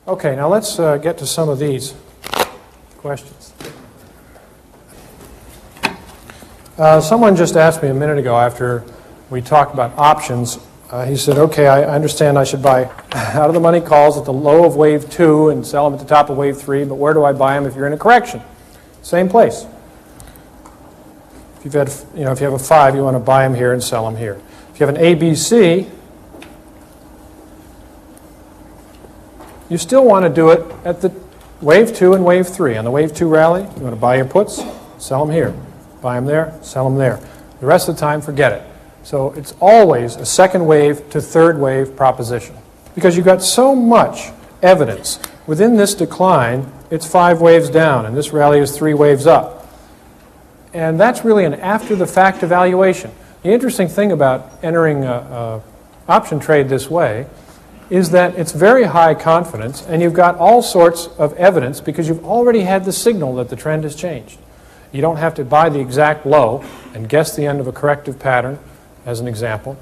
Okay, now let's get to some of these questions. Someone just asked me a minute ago after we talked about options. He said, okay, I understand I should buy out-of-the-money calls at the low of wave 2 and sell them at the top of wave 3, but where do I buy them if you're in a correction? Same place. If you have a 5, you want to buy them here and sell them here. If you have an ABC, you still want to do it at the wave 2 and wave 3. On the wave 2 rally, you want to buy your puts, sell them here. Buy them there, sell them there. The rest of the time, forget it. So it's always a second wave to third wave proposition. Because you've got so much evidence. Within this decline, it's 5 waves down, and this rally is 3 waves up. And that's really an after-the-fact evaluation. The interesting thing about entering an option trade this way is that it's very high confidence, and you've got all sorts of evidence because you've already had the signal that the trend has changed. You don't have to buy the exact low and guess the end of a corrective pattern, as an example.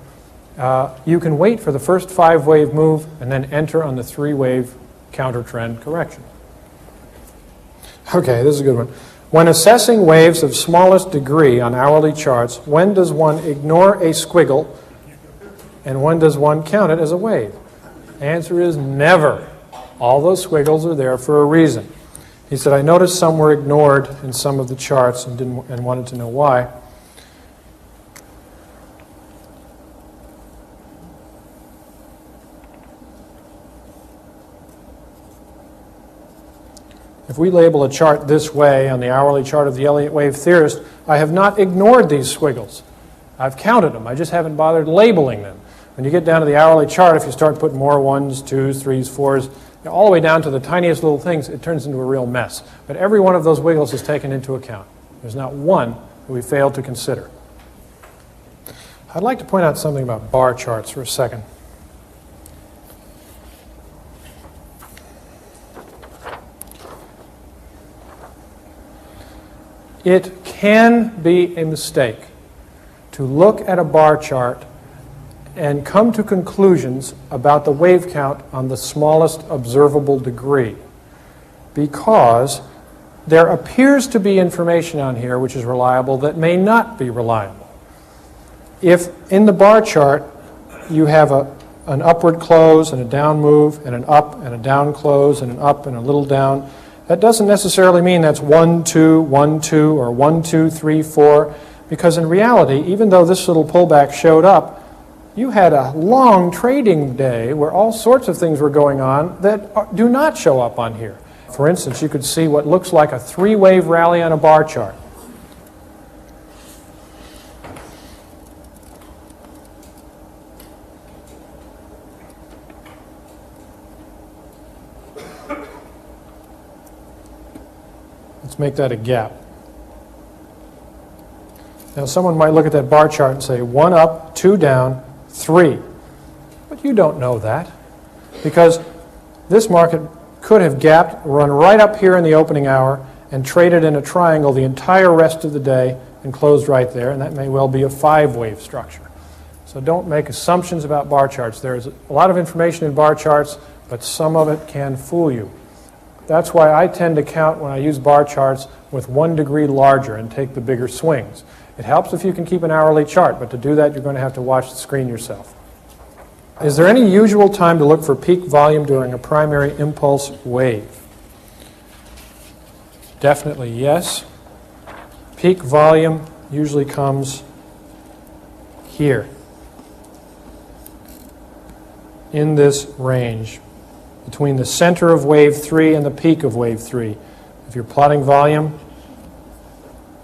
You can wait for the first 5-wave move and then enter on the 3-wave counter-trend correction. Okay, this is a good one. When assessing waves of smallest degree on hourly charts, when does one ignore a squiggle and when does one count it as a wave? The answer is never. All those squiggles are there for a reason. He said, I noticed some were ignored in some of the charts and wanted to know why. If we label a chart this way on the hourly chart of the Elliott wave theorist, I have not ignored these squiggles. I've counted them. I just haven't bothered labeling them. When you get down to the hourly chart, if you start putting more 1s, 2s, 3s, 4s, all the way down to the tiniest little things, it turns into a real mess. But every one of those wiggles is taken into account. There's not one that we failed to consider. I'd like to point out something about bar charts for a second. It can be a mistake to look at a bar chart and come to conclusions about the wave count on the smallest observable degree, because there appears to be information on here which is reliable that may not be reliable. If in the bar chart you have an upward close and a down move and an up and a down close and an up and a little down, that doesn't necessarily mean that's 1, 2, 1, 2, or 1, 2, 3, 4, because in reality, even though this little pullback showed up, you had a long trading day where all sorts of things were going on that do not show up on here. For instance, you could see what looks like a 3-wave rally on a bar chart. Let's make that a gap. Now someone might look at that bar chart and say 1 up, 2 down, 3. But you don't know that, because this market could have gapped, run right up here in the opening hour, and traded in a triangle the entire rest of the day and closed right there, and that may well be a 5-wave structure. So don't make assumptions about bar charts. There's a lot of information in bar charts, but some of it can fool you. That's why I tend to count when I use bar charts with 1 degree larger and take the bigger swings. It helps if you can keep an hourly chart, but to do that, you're going to have to watch the screen yourself. Is there any usual time to look for peak volume during a primary impulse wave? Definitely yes. Peak volume usually comes here, in this range, between the center of wave 3 and the peak of wave 3. If you're plotting volume,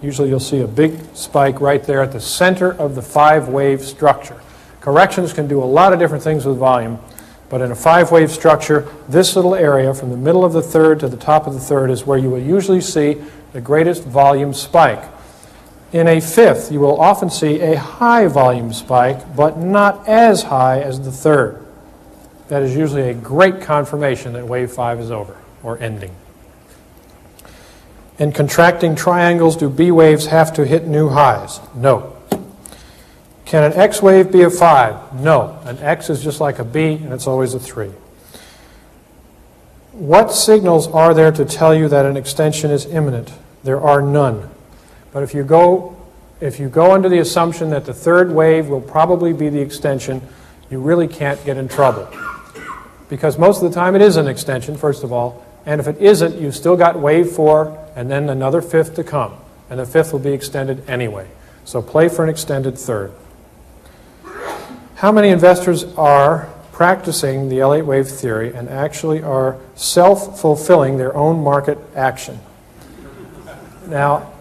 usually you'll see a big spike right there at the center of the 5-wave structure. Corrections can do a lot of different things with volume, but in a 5-wave structure, this little area from the middle of the third to the top of the third is where you will usually see the greatest volume spike. In a 5th, you will often see a high volume spike, but not as high as the third. That is usually a great confirmation that wave 5 is over or ending. In contracting triangles, do B waves have to hit new highs? No. Can an X wave be a 5? No. An X is just like a B, and it's always a 3. What signals are there to tell you that an extension is imminent? There are none. But if you go under the assumption that the third wave will probably be the extension, you really can't get in trouble. Because most of the time it is an extension, first of all, and if it isn't, you've still got wave 4 and then another fifth to come. And the fifth will be extended anyway. So play for an extended third. How many investors are practicing the Elliott wave theory and actually are self-fulfilling their own market action? Now,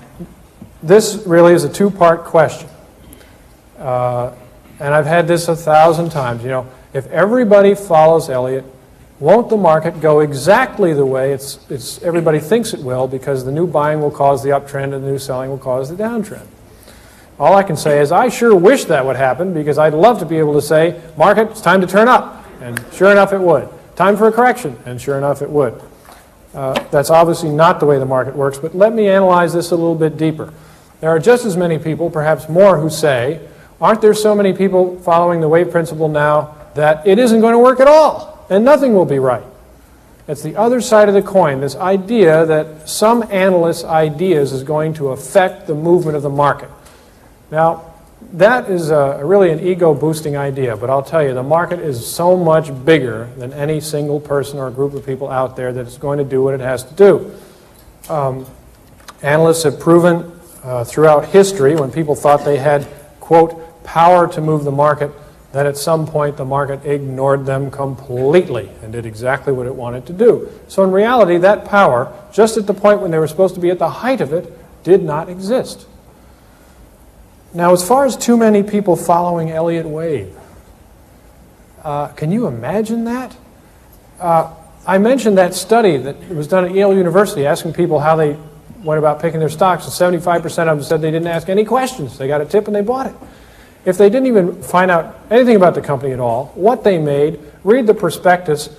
this really is a two-part question. And I've had this 1,000 times. You know, if everybody follows Elliott, won't the market go exactly the way everybody thinks it will, because the new buying will cause the uptrend and the new selling will cause the downtrend? All I can say is I sure wish that would happen, because I'd love to be able to say, market, it's time to turn up. And sure enough, it would. Time for a correction. And sure enough, it would. That's obviously not the way the market works, but let me analyze this a little bit deeper. There are just as many people, perhaps more, who say, aren't there so many people following the wave principle now that it isn't going to work at all and nothing will be right? It's the other side of the coin, this idea that some analyst's ideas is going to affect the movement of the market. Now, that is really an ego-boosting idea, but I'll tell you, the market is so much bigger than any single person or group of people out there that it's going to do what it has to do. Analysts have proven throughout history, when people thought they had, quote, power to move the market, that at some point the market ignored them completely and did exactly what it wanted to do. So in reality, that power, just at the point when they were supposed to be at the height of it, did not exist. Now, as far as too many people following Elliott wave, can you imagine that? I mentioned that study that was done at Yale University asking people how they went about picking their stocks, and 75% of them said they didn't ask any questions. They got a tip and they bought it. If they didn't even find out anything about the company at all, what they made, read the prospectus,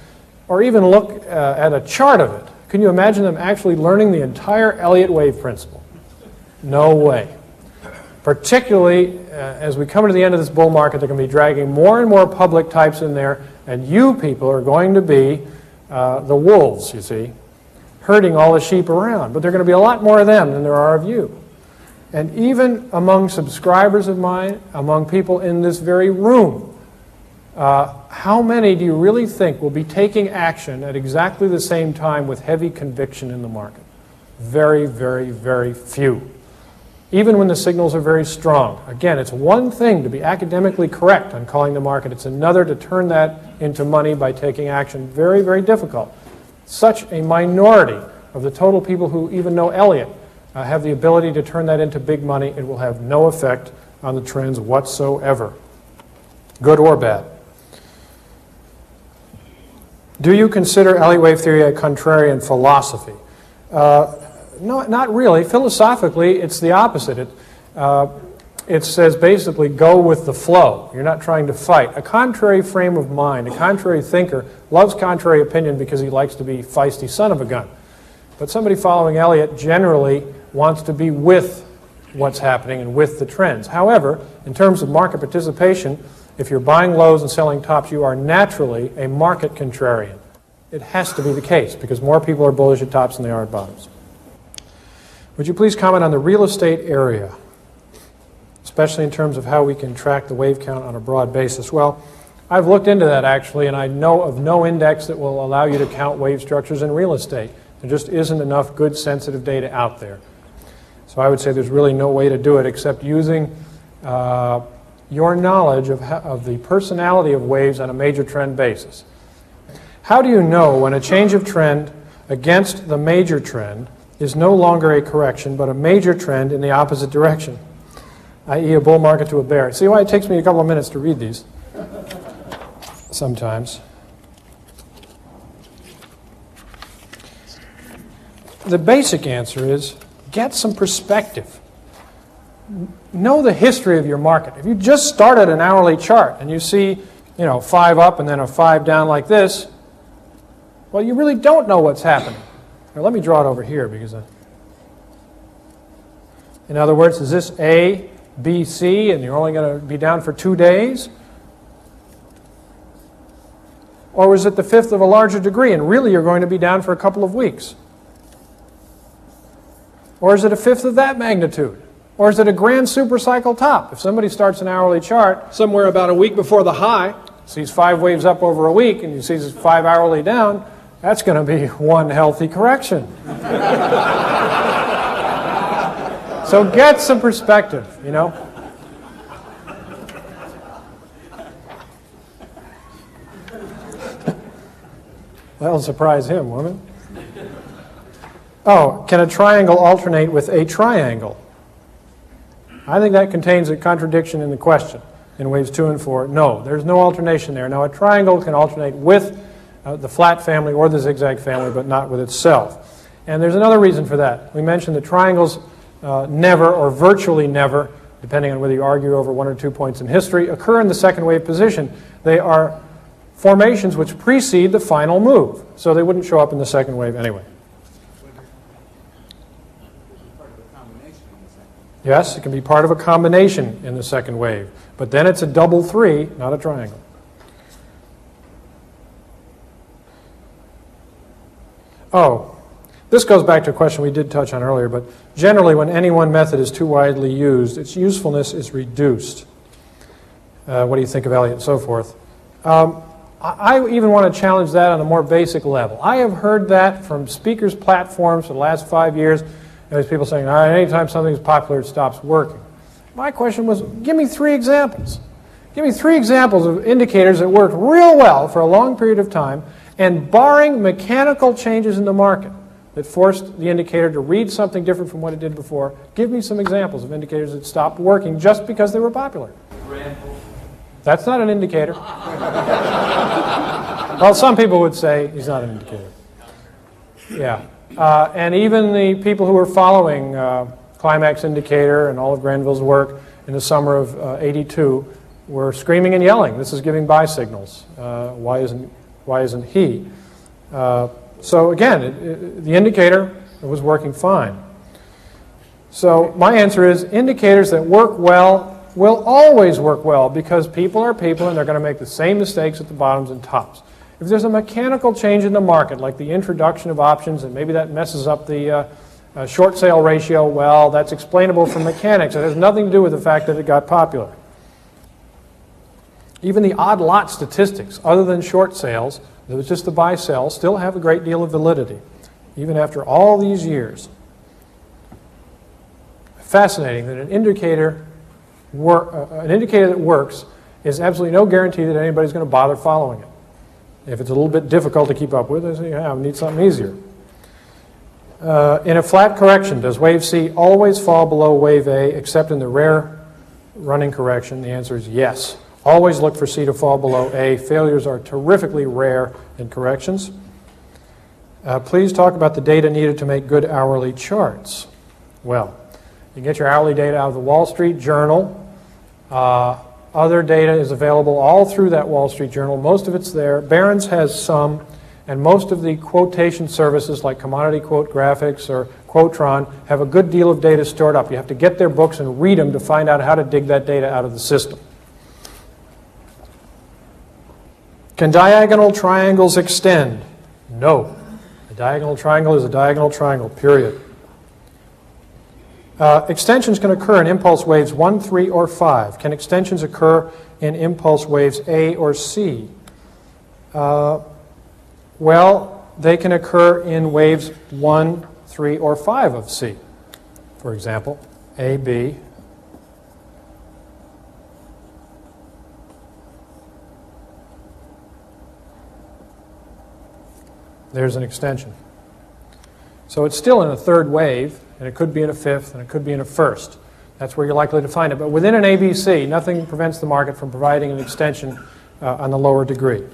or even look at a chart of it, can you imagine them actually learning the entire Elliott wave principle? No way. Particularly as we come to the end of this bull market, they're going to be dragging more and more public types in there, and you people are going to be the wolves, you see, herding all the sheep around. But there are going to be a lot more of them than there are of you. And even among subscribers of mine, among people in this very room, how many do you really think will be taking action at exactly the same time with heavy conviction in the market? Very, very, very few. Even when the signals are very strong. Again, it's one thing to be academically correct on calling the market. It's another to turn that into money by taking action. Very, very difficult. Such a minority of the total people who even know Elliott have the ability to turn that into big money. It will have no effect on the trends whatsoever, good or bad. Do you consider Elliott wave theory a contrarian philosophy? No, not really. Philosophically, it's the opposite. It says basically go with the flow. You're not trying to fight. A contrary frame of mind, a contrary thinker, loves contrary opinion because he likes to be feisty son of a gun. But somebody following Elliott generally wants to be with what's happening and with the trends. However, in terms of market participation, if you're buying lows and selling tops, you are naturally a market contrarian. It has to be the case because more people are bullish at tops than they are at bottoms. Would you please comment on the real estate area, especially in terms of how we can track the wave count on a broad basis? Well, I've looked into that actually, and I know of no index that will allow you to count wave structures in real estate. There just isn't enough good sensitive data out there. So I would say there's really no way to do it except using your knowledge of the personality of waves on a major trend basis. How do you know when a change of trend against the major trend is no longer a correction but a major trend in the opposite direction, i.e. a bull market to a bear? See why it takes me a couple of minutes to read these sometimes. The basic answer is get some perspective. Know the history of your market. If you just start at an hourly chart and you see, 5 up and then a 5 down like this, well, you really don't know what's happening. Now, let me draw it over here because in other words, is this A, B, C, and you're only going to be down for 2 days? Or was it the fifth of a larger degree, and really you're going to be down for a couple of weeks? Or is it a fifth of that magnitude? Or is it a grand supercycle top? If somebody starts an hourly chart somewhere about a week before the high, sees 5 waves up over a week, and you see 5 hourly down, that's going to be one healthy correction. So get some perspective, you know. That'll surprise him, won't it? Oh, can a triangle alternate with a triangle? I think that contains a contradiction in the question in waves 2 and 4. No, there's no alternation there. Now, a triangle can alternate with the flat family or the zigzag family, but not with itself. And there's another reason for that. We mentioned that triangles never, or virtually never, depending on whether you argue over 1 or 2 points in history, occur in the second wave position. They are formations which precede the final move, so they wouldn't show up in the second wave anyway. Yes, it can be part of a combination in the second wave, but then it's a double 3, not a triangle. Oh, this goes back to a question we did touch on earlier, but generally when any one method is too widely used, its usefulness is reduced. What do you think of Elliott and so forth? I even want to challenge that on a more basic level. I have heard that from speakers' platforms for the last 5 years. There's people saying, all right, anytime something's popular, it stops working. My question was, give me 3 examples. Give me 3 examples of indicators that worked real well for a long period of time, and barring mechanical changes in the market that forced the indicator to read something different from what it did before, give me some examples of indicators that stopped working just because they were popular. That's not an indicator. Well, some people would say he's not an indicator. Yeah. And even the people who were following Climax Indicator and all of Granville's work in the summer of '82 were screaming and yelling, this is giving buy signals. Why isn't he? So again, the indicator was working fine. So my answer is indicators that work well will always work well because people are people and they're going to make the same mistakes at the bottoms and tops. If there's a mechanical change in the market, like the introduction of options, and maybe that messes up the short sale ratio, well, that's explainable from mechanics. It has nothing to do with the fact that it got popular. Even the odd lot statistics, other than short sales, that was just the buy-sell, still have a great deal of validity, even after all these years. Fascinating that an indicator that works is absolutely no guarantee that anybody's going to bother following it. If it's a little bit difficult to keep up with, I say, yeah, I need something easier. In a flat correction, does wave C always fall below wave A except in the rare running correction? The answer is yes. Always look for C to fall below A. Failures are terrifically rare in corrections. Please talk about the data needed to make good hourly charts. Well, you can get your hourly data out of the Wall Street Journal. Other data is available all through that Wall Street Journal. Most of it's there. Barron's has some, and most of the quotation services like Commodity Quote Graphics or Quotron have a good deal of data stored up. You have to get their books and read them to find out how to dig that data out of the system. Can diagonal triangles extend? No. A diagonal triangle is a diagonal triangle, period. Extensions can occur in impulse waves 1, 3, or 5. Can extensions occur in impulse waves A or C? Well, they can occur in waves 1, 3, or 5 of C. For example, A, B. There's an extension. So it's still in a third wave, and it could be in a fifth, and it could be in a first. That's where you're likely to find it. But within an ABC, nothing prevents the market from providing an extension on the lower degree.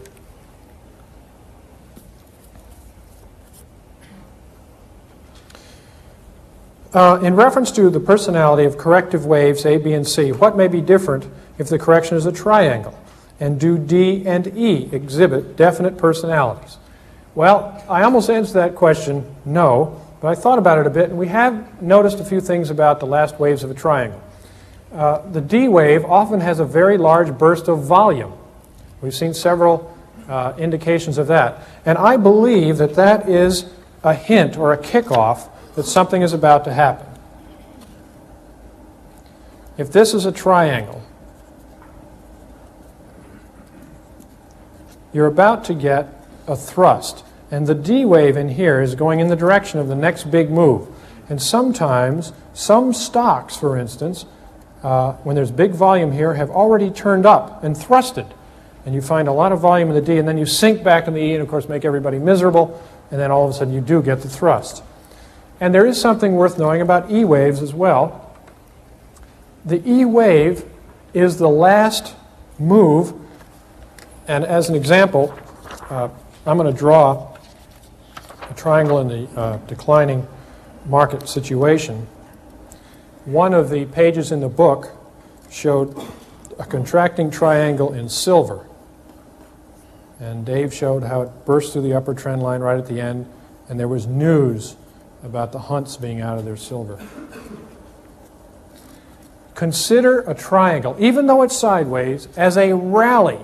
In reference to the personality of corrective waves A, B, and C, what may be different if the correction is a triangle? And do D and E exhibit definite personalities? Well, I almost answered that question, no. But I thought about it a bit, and we have noticed a few things about the last waves of a triangle. The D wave often has a very large burst of volume. We've seen several indications of that. And I believe that that is a hint or a kickoff that something is about to happen. If this is a triangle, you're about to get a thrust. And the D wave in here is going in the direction of the next big move. And sometimes, some stocks, for instance, when there's big volume here, have already turned up and thrusted. And you find a lot of volume in the D, and then you sink back in the E, and of course make everybody miserable, and then all of a sudden you do get the thrust. And there is something worth knowing about E waves as well. The E wave is the last move, and as an example, I'm going to draw a triangle in the declining market situation. One of the pages in the book showed a contracting triangle in silver. And Dave showed how it burst through the upper trend line right at the end, and there was news about the Hunts being out of their silver. Consider a triangle, even though it's sideways, as a rally,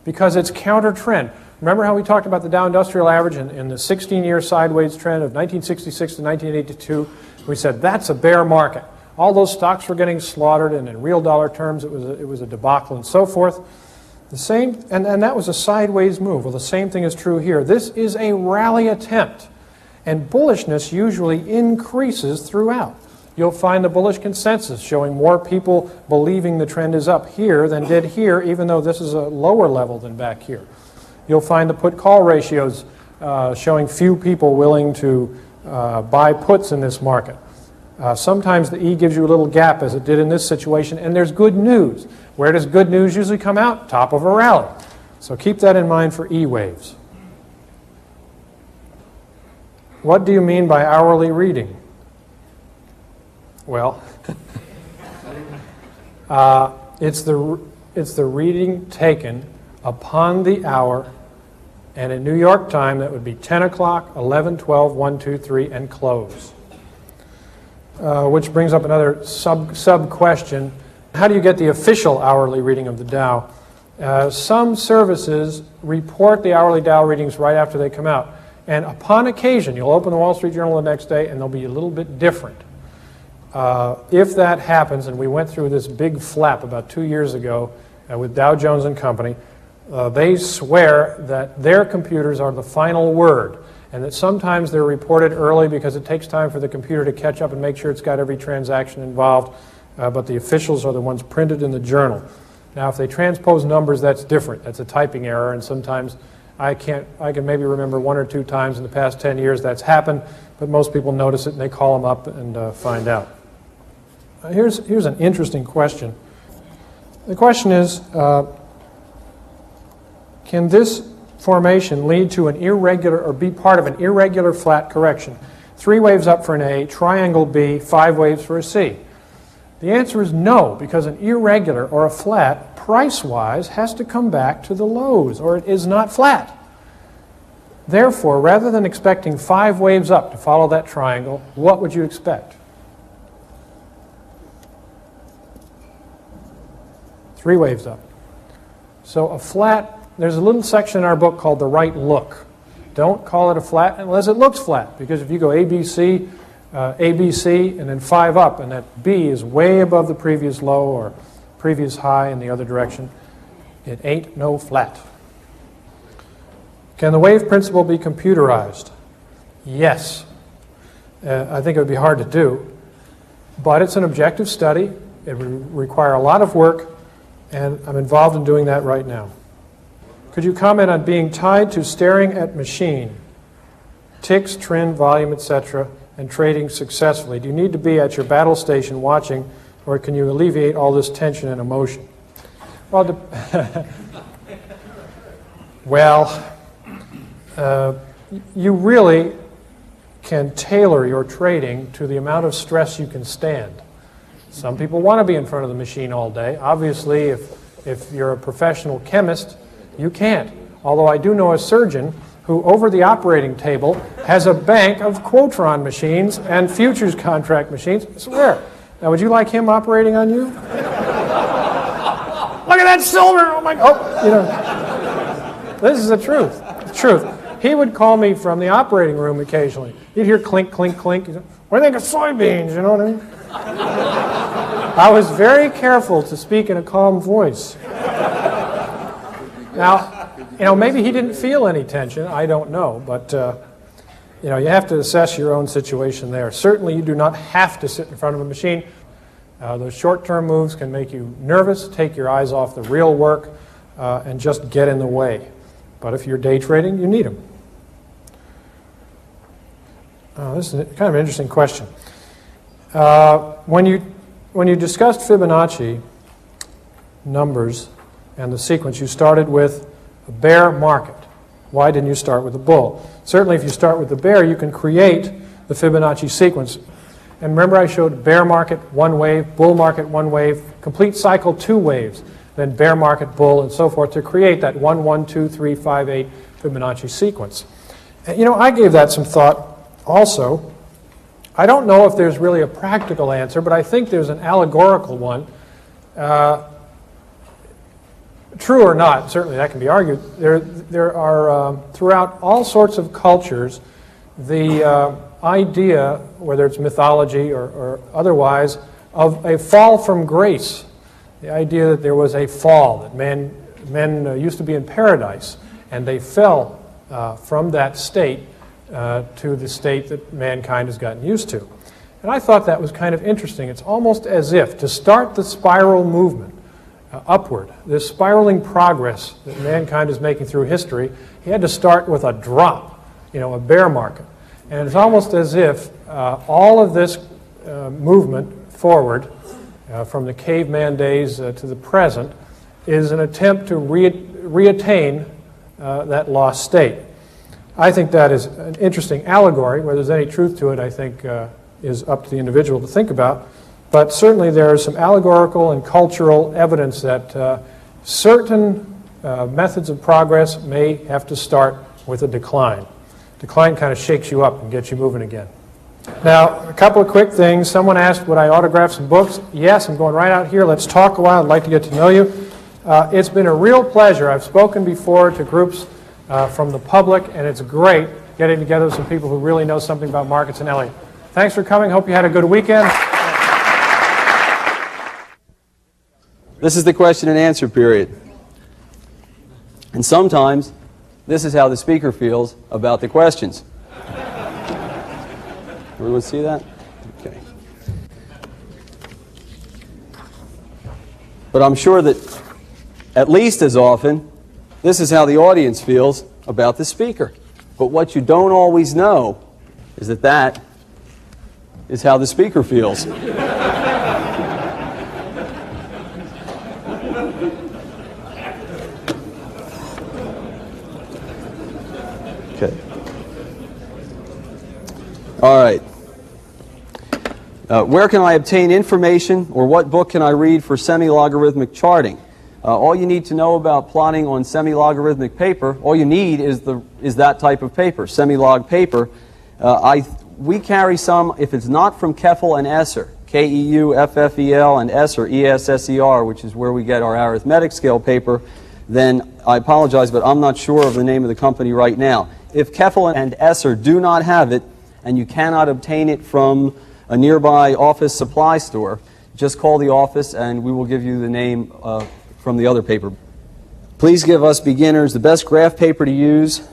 because it's counter trend. Remember how we talked about the Dow Industrial Average in the 16-year sideways trend of 1966 to 1982? We said that's a bear market. All those stocks were getting slaughtered, and in real dollar terms it was a debacle and so forth. The same, and that was a sideways move. Well, the same thing is true here. This is a rally attempt, and bullishness usually increases throughout. You'll find the bullish consensus showing more people believing the trend is up here than did here, even though this is a lower level than back here. You'll find the put-call ratios showing few people willing to buy puts in this market. Sometimes the E gives you a little gap, as it did in this situation, and there's good news. Where does good news usually come out? Top of a rally. So keep that in mind for E waves. What do you mean by hourly reading? Well, it's the reading taken upon the hour, and in New York time that would be 10 o'clock, 11, 12, 1, 2, 3, and close. Which brings up another sub-question. How do you get the official hourly reading of the Dow? Some services report the hourly Dow readings right after they come out. And upon occasion, you'll open the Wall Street Journal the next day and they'll be a little bit different. If that happens, and we went through this big flap about 2 years ago with Dow Jones and Company, they swear that their computers are the final word, and that sometimes they're reported early because it takes time for the computer to catch up and make sure it's got every transaction involved, but the officials are the ones printed in the journal. Now, if they transpose numbers, that's different. That's a typing error, and sometimes I can maybe remember 1 or 2 times in the past 10 years that's happened, but most people notice it and they call them up and find out. Here's an interesting question. The question is, can this formation lead to an irregular or be part of an irregular flat correction? 3 waves up for an A, triangle B, 5 waves for a C. The answer is no, because an irregular or a flat, price-wise, has to come back to the lows, or it is not flat. Therefore, rather than expecting 5 waves up to follow that triangle, what would you expect? 3 waves up. So a flat, there's a little section in our book called the right look. Don't call it a flat unless it looks flat, because if you go ABC, ABC, and then 5 up, and that B is way above the previous low or previous high in the other direction, it ain't no flat. Can the wave principle be computerized? Yes. I think it would be hard to do, but it's an objective study. It would require a lot of work, and I'm involved in doing that right now. Could you comment on being tied to staring at machine, ticks, trend, volume, etc., and trading successfully? Do you need to be at your battle station watching, or can you alleviate all this tension and emotion? Well, you really can tailor your trading to the amount of stress you can stand. Some people want to be in front of the machine all day. Obviously, if you're a professional chemist, you can't. Although I do know a surgeon who, over the operating table, has a bank of Quotron machines and futures contract machines. I swear. Now, would you like him operating on you? Look at that silver! Oh my! Oh, you know. This is the truth. The truth. He would call me from the operating room occasionally. You'd hear clink, clink, clink. He'd say, what do you think of soybeans? You know what I mean? I was very careful to speak in a calm voice. Now, maybe he didn't feel any tension. I don't know. But, you have to assess your own situation there. Certainly, you do not have to sit in front of a machine. Those short-term moves can make you nervous, take your eyes off the real work, and just get in the way. But if you're day trading, you need them. This is kind of an interesting question. When you discussed Fibonacci numbers and the sequence, you started with a bear market. Why didn't you start with a bull? Certainly, if you start with the bear, you can create the Fibonacci sequence. And remember, I showed bear market, one wave, bull market, one wave, complete cycle, two waves, then bear market, bull, and so forth to create that 1, 1, 2, 3, 5, 8 Fibonacci sequence. And, I gave that some thought also. I don't know if there's really a practical answer, but I think there's an allegorical one. True or not, certainly that can be argued. There are, throughout all sorts of cultures, the idea, whether it's mythology or otherwise, of a fall from grace. The idea that there was a fall, that men used to be in paradise, and they fell from that state to the state that mankind has gotten used to. And I thought that was kind of interesting. It's almost as if to start the spiral movement upward, this spiraling progress that mankind is making through history, he had to start with a drop, a bear market. And it's almost as if all of this movement forward, from the caveman days to the present, is an attempt to reattain that lost state. I think that is an interesting allegory. Whether there's any truth to it, I think, is up to the individual to think about. But certainly there is some allegorical and cultural evidence that certain methods of progress may have to start with a decline. Decline kind of shakes you up and gets you moving again. Now, a couple of quick things. Someone asked, would I autograph some books? Yes, I'm going right out here. Let's talk a while. I'd like to get to know you. It's been a real pleasure. I've spoken before to groups from the public, and it's great getting together with some people who really know something about markets and Elliott. Thanks for coming. Hope you had a good weekend. This is the question and answer period. And sometimes this is how the speaker feels about the questions. Everyone see that? Okay. But I'm sure that at least as often, this is how the audience feels about the speaker. But what you don't always know is that that is how the speaker feels. Okay. All right. Where can I obtain information, or what book can I read for semi-logarithmic charting? All you need to know about plotting on semi-logarithmic paper, all you need is that type of paper, semi-log paper. We carry some, if it's not from Keffel and Esser, K-E-U-F-F-E-L, and Esser, E-S-S-E-R, which is where we get our arithmetic scale paper, then I apologize, but I'm not sure of the name of the company right now. If Keffel and Esser do not have it, and you cannot obtain it from a nearby office supply store, just call the office and we will give you the name from the other paper. Please give us beginners the best graph paper to use,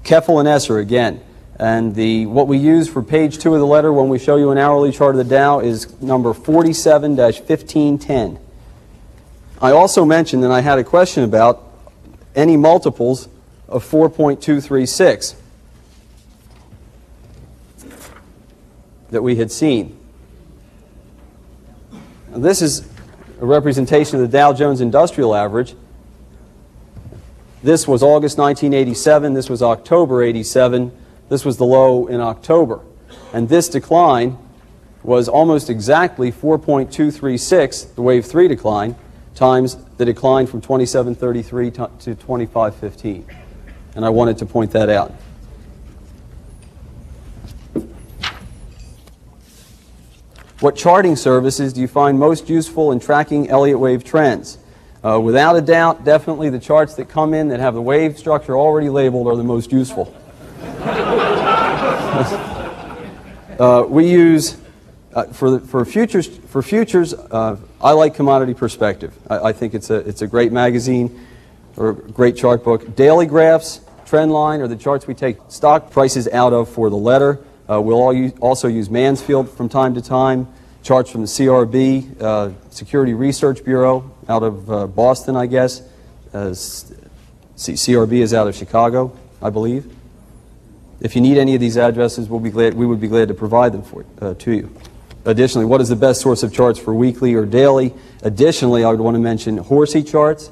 Keffel and Esser again. And what we use for page 2 of the letter when we show you an hourly chart of the Dow is number 47-1510. I also mentioned, and I had a question about, any multiples of 4.236 that we had seen. Now, this is a representation of the Dow Jones Industrial Average. This was August 1987. This was October 87. This was the low in October. And this decline was almost exactly 4.236, the wave 3 decline, times the decline from 2733 to 2515. And I wanted to point that out. What charting services do you find most useful in tracking Elliott wave trends? Without a doubt, definitely the charts that come in that have the wave structure already labeled are the most useful. We use, for futures, I like Commodity Perspective. I think it's a great magazine or great chart book. Daily graphs, trend line, are the charts we take stock prices out of for the letter. We'll also use Mansfield from time to time. Charts from the CRB, Security Research Bureau, out of Boston, I guess. CRB is out of Chicago, I believe. If you need any of these addresses, we would be glad to provide them to you. Additionally, what is the best source of charts for weekly or daily? Additionally, I would want to mention Horsey charts,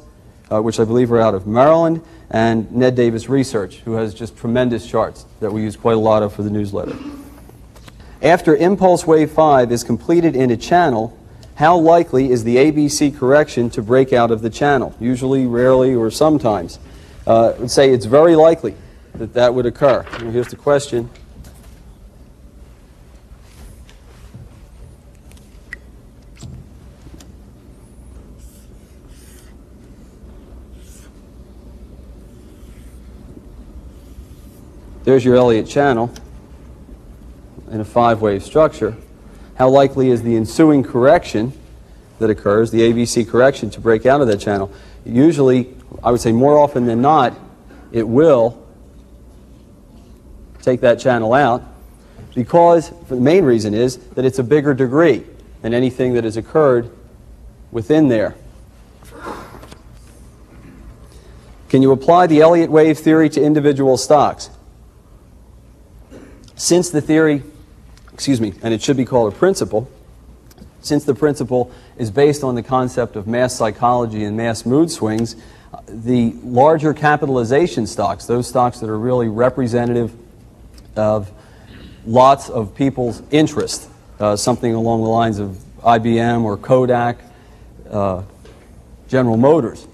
which I believe are out of Maryland, and Ned Davis Research, who has just tremendous charts that we use quite a lot of for the newsletter. After impulse wave 5 is completed in a channel, how likely is the ABC correction to break out of the channel? Usually, rarely, or sometimes. I would say it's very likely that that would occur. And here's the question. There's your Elliott channel in a 5-wave structure. How likely is the ensuing correction that occurs, the ABC correction, to break out of that channel? Usually, I would say more often than not, it will take that channel out, because the main reason is that it's a bigger degree than anything that has occurred within there. Can you apply the Elliott wave theory to individual stocks? Since the theory, and it should be called a principle, since the principle is based on the concept of mass psychology and mass mood swings, the larger capitalization stocks, those stocks that are really representative of lots of people's interest, something along the lines of IBM or Kodak, General Motors,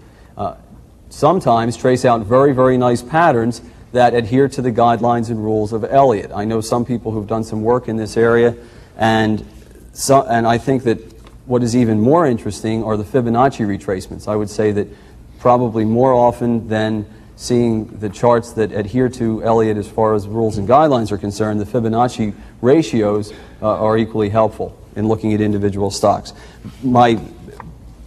sometimes trace out very, very nice patterns that adhere to the guidelines and rules of Elliott. I know some people who've done some work in this area, and I think that what is even more interesting are the Fibonacci retracements. I would say that probably more often than seeing the charts that adhere to Elliott as far as rules and guidelines are concerned, the Fibonacci ratios are equally helpful in looking at individual stocks. My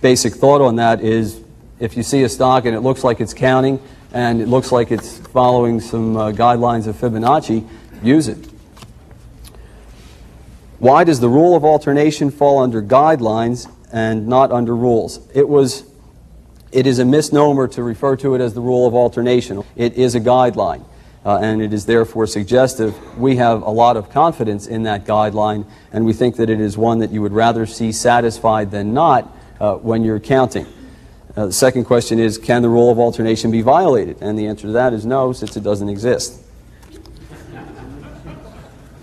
basic thought on that is, if you see a stock and it looks like it's counting, and it looks like it's following some guidelines of Fibonacci, use it. Why does the rule of alternation fall under guidelines and not under rules? It is a misnomer to refer to it as the rule of alternation. It is a guideline, and it is therefore suggestive. We have a lot of confidence in that guideline, and we think that it is one that you would rather see satisfied than not when you're counting. The second question is, can the rule of alternation be violated? And the answer to that is no, since it doesn't exist.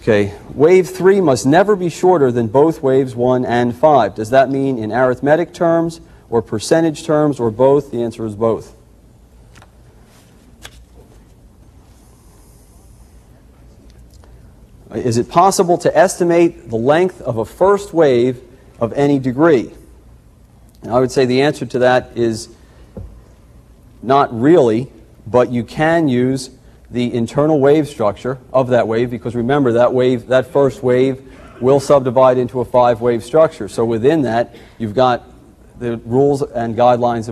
Okay, wave 3 must never be shorter than both waves 1 and 5. Does that mean in arithmetic terms, or percentage terms, or both? The answer is both. Is it possible to estimate the length of a first wave of any degree? And I would say the answer to that is not really, but you can use the internal wave structure of that wave, because remember, that first wave will subdivide into a 5-wave structure. So within that, you've got the rules and guidelines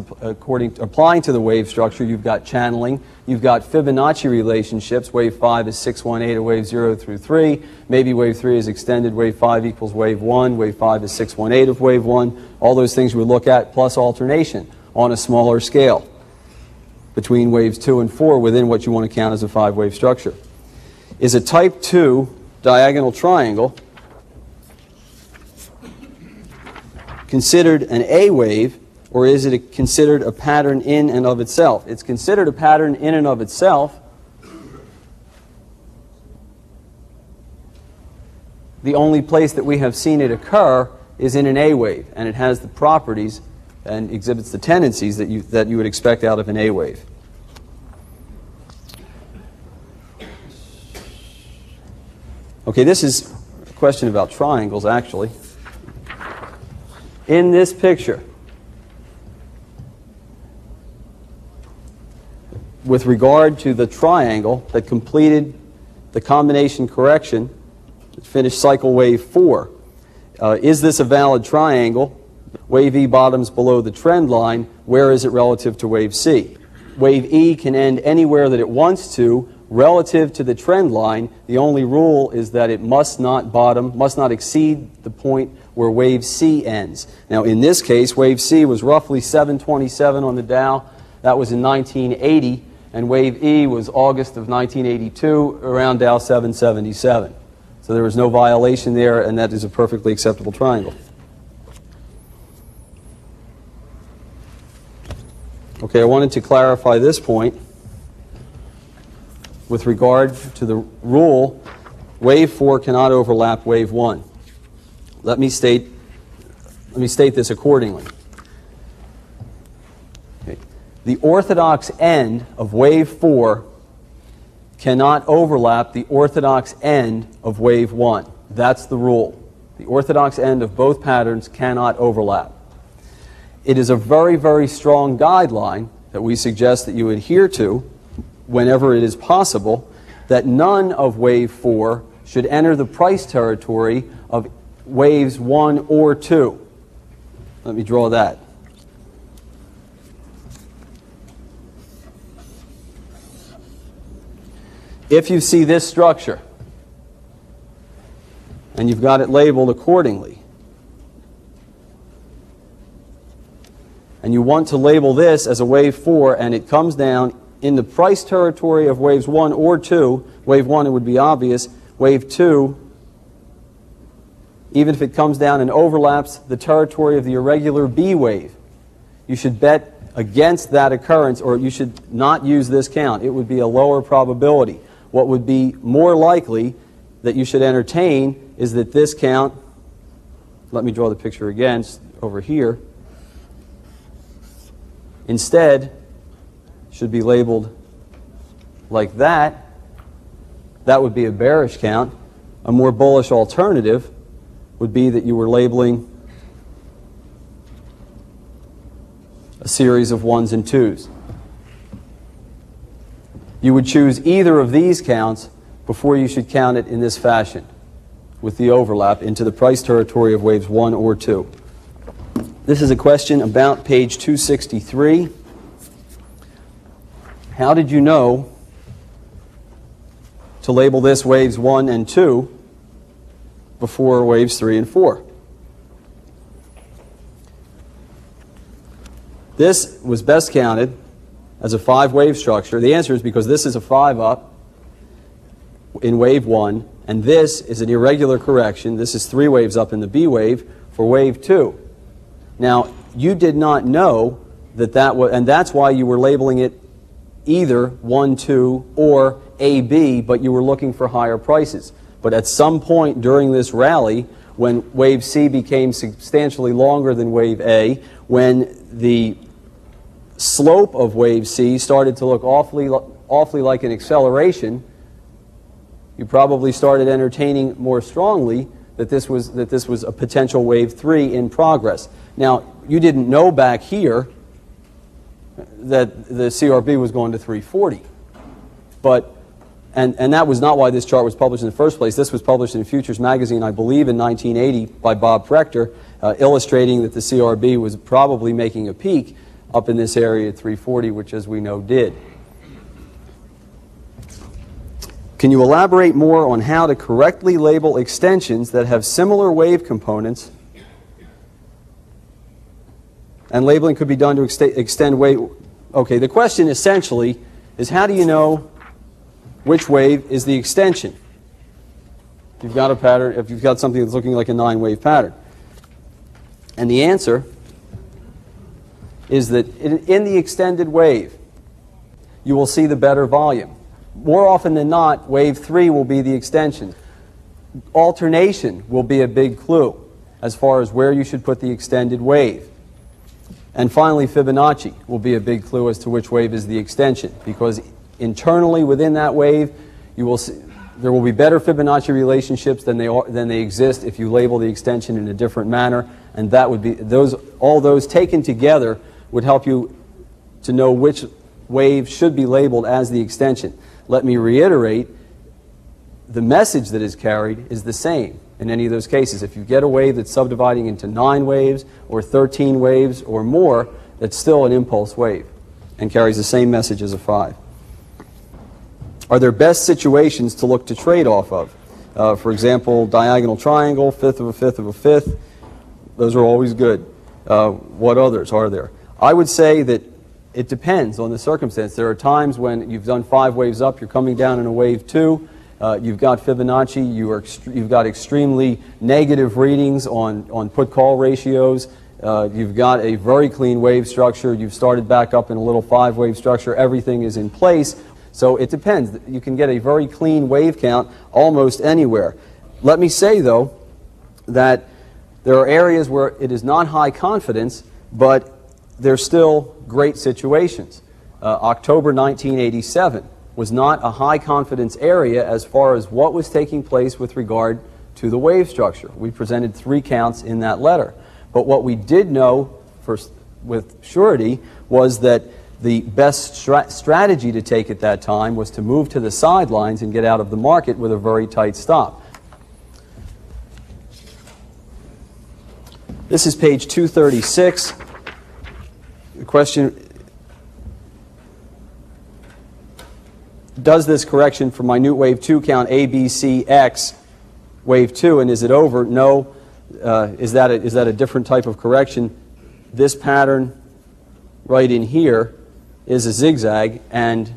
applying to the wave structure. You've got channeling. You've got Fibonacci relationships. Wave 5 is 618 of wave 0 through 3. Maybe wave 3 is extended. Wave 5 equals wave 1. Wave 5 is 618 of wave 1. All those things we would look at, plus alternation on a smaller scale between waves 2 and 4 within what you want to count as a 5-wave structure. Is a type 2 diagonal triangle considered an A wave, or is it considered a pattern in and of itself? It's considered a pattern in and of itself. The only place that we have seen it occur is in an A wave, and it has the properties and exhibits the tendencies that you would expect out of an A wave. Okay, this is a question about triangles, actually. In this picture, with regard to the triangle that completed the combination correction, that finished cycle wave 4. Is this a valid triangle? Wave E bottoms below the trend line. Where is it relative to wave C? Wave E can end anywhere that it wants to relative to the trend line. The only rule is that it must not exceed the point where wave C ends. Now in this case, wave C was roughly 727 on the Dow. That was in 1980, and wave E was August of 1982, around Dow 777. So there was no violation there, and that is a perfectly acceptable triangle. Okay, I wanted to clarify this point with regard to the rule, wave 4 cannot overlap wave 1. Let me state this accordingly. Okay. The orthodox end of wave 4 cannot overlap the orthodox end of wave 1. That's the rule. The orthodox end of both patterns cannot overlap. It is a very, very strong guideline that we suggest that you adhere to whenever it is possible, that none of wave 4 should enter the price territory of waves 1 or 2. Let me draw that. If you see this structure, and you've got it labeled accordingly, and you want to label this as a wave 4, and it comes down in the price territory of waves 1 or 2, wave 1 it would be obvious, wave 2, even if it comes down and overlaps the territory of the irregular B wave, you should bet against that occurrence, or you should not use this count. It would be a lower probability. What would be more likely that you should entertain is that this count, let me draw the picture again over here, instead should be labeled like that. That would be a bearish count. A more bullish alternative would be that you were labeling a series of 1s and 2s. You would choose either of these counts before you should count it in this fashion, with the overlap into the price territory of waves 1 or 2. This is a question about page 263. How did you know to label this waves 1 and 2 before waves 3 and 4? This was best counted as a 5-wave structure. The answer is because this is a 5 up in wave 1, and this is an irregular correction. This is 3 waves up in the B wave for wave 2. Now, you did not know that that was, and that's why you were labeling it either 1, 2 or AB, but you were looking for higher prices. But at some point during this rally, when wave C became substantially longer than wave A, when the slope of wave C started to look awfully like an acceleration, you probably started entertaining more strongly that this was a potential wave 3 in progress. Now, you didn't know back here that the CRB was going to 340, but and that was not why this chart was published in the first place. This was published in Futures Magazine, I believe, in 1980 by Bob Prechter, illustrating that the CRB was probably making a peak up in this area at 340, which, as we know, did. Can you elaborate more on how to correctly label extensions that have similar wave components? And labeling could be done to extend wave. Okay, the question essentially is, how do you know which wave is the extension? If you've got a pattern, if you've got something that's looking like a 9-wave pattern. And the answer is that in the extended wave, you will see the better volume. More often than not, wave 3 will be the extension. Alternation will be a big clue as far as where you should put the extended wave. And finally, Fibonacci will be a big clue as to which wave is the extension, because internally within that wave, you will see, there will be better Fibonacci relationships than they exist if you label the extension in a different manner, and that would be all those taken together would help you to know which wave should be labeled as the extension. Let me reiterate, the message that is carried is the same in any of those cases. If you get a wave that's subdividing into 9 waves or 13 waves or more, that's still an impulse wave and carries the same message as a 5. Are there best situations to look to trade off of? For example, diagonal triangle, fifth of a fifth of a fifth. Those are always good. What others are there? I would say that it depends on the circumstance. There are times when you've done 5 waves up, you're coming down in a wave 2. You've got Fibonacci, you've got extremely negative readings on put-call ratios. You've got a very clean wave structure. You've started back up in a little 5-wave structure. Everything is in place. So it depends. You can get a very clean wave count almost anywhere. Let me say, though, that there are areas where it is not high confidence, but they're still great situations. October 1987 was not a high confidence area as far as what was taking place with regard to the wave structure. We presented 3 counts in that letter. But what we did know with surety was that the best strategy to take at that time was to move to the sidelines and get out of the market with a very tight stop. This is page 236. The question, does this correction for minute wave 2 count A, B, C, X, wave 2, and is it over? No. Is that a different type of correction? This pattern right in here is a zigzag, and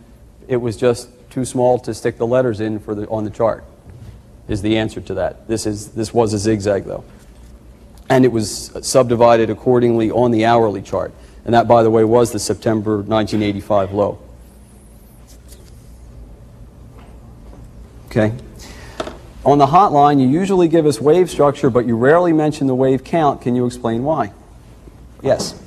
it was just too small to stick the letters in on the chart, is the answer to that. This was a zigzag, though. And it was subdivided accordingly on the hourly chart. And that, by the way, was the September 1985 low. Okay. On the hotline, you usually give us wave structure, but you rarely mention the wave count. Can you explain why? Yes.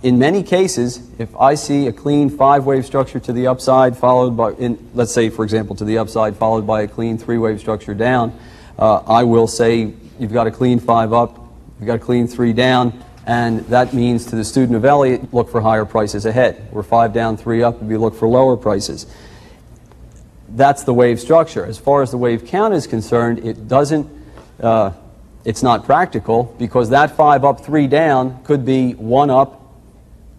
In many cases, if I see a clean 5-wave structure to the upside, followed by, let's say, for example, to the upside, followed by a clean 3-wave structure down, I will say you've got a clean 5 up, you've got a clean 3 down, and that means to the student of Elliott, look for higher prices ahead. We're 5 down, 3 up, and we look for lower prices. That's the wave structure. As far as the wave count is concerned, it's not practical, because that 5 up, 3 down could be 1 up,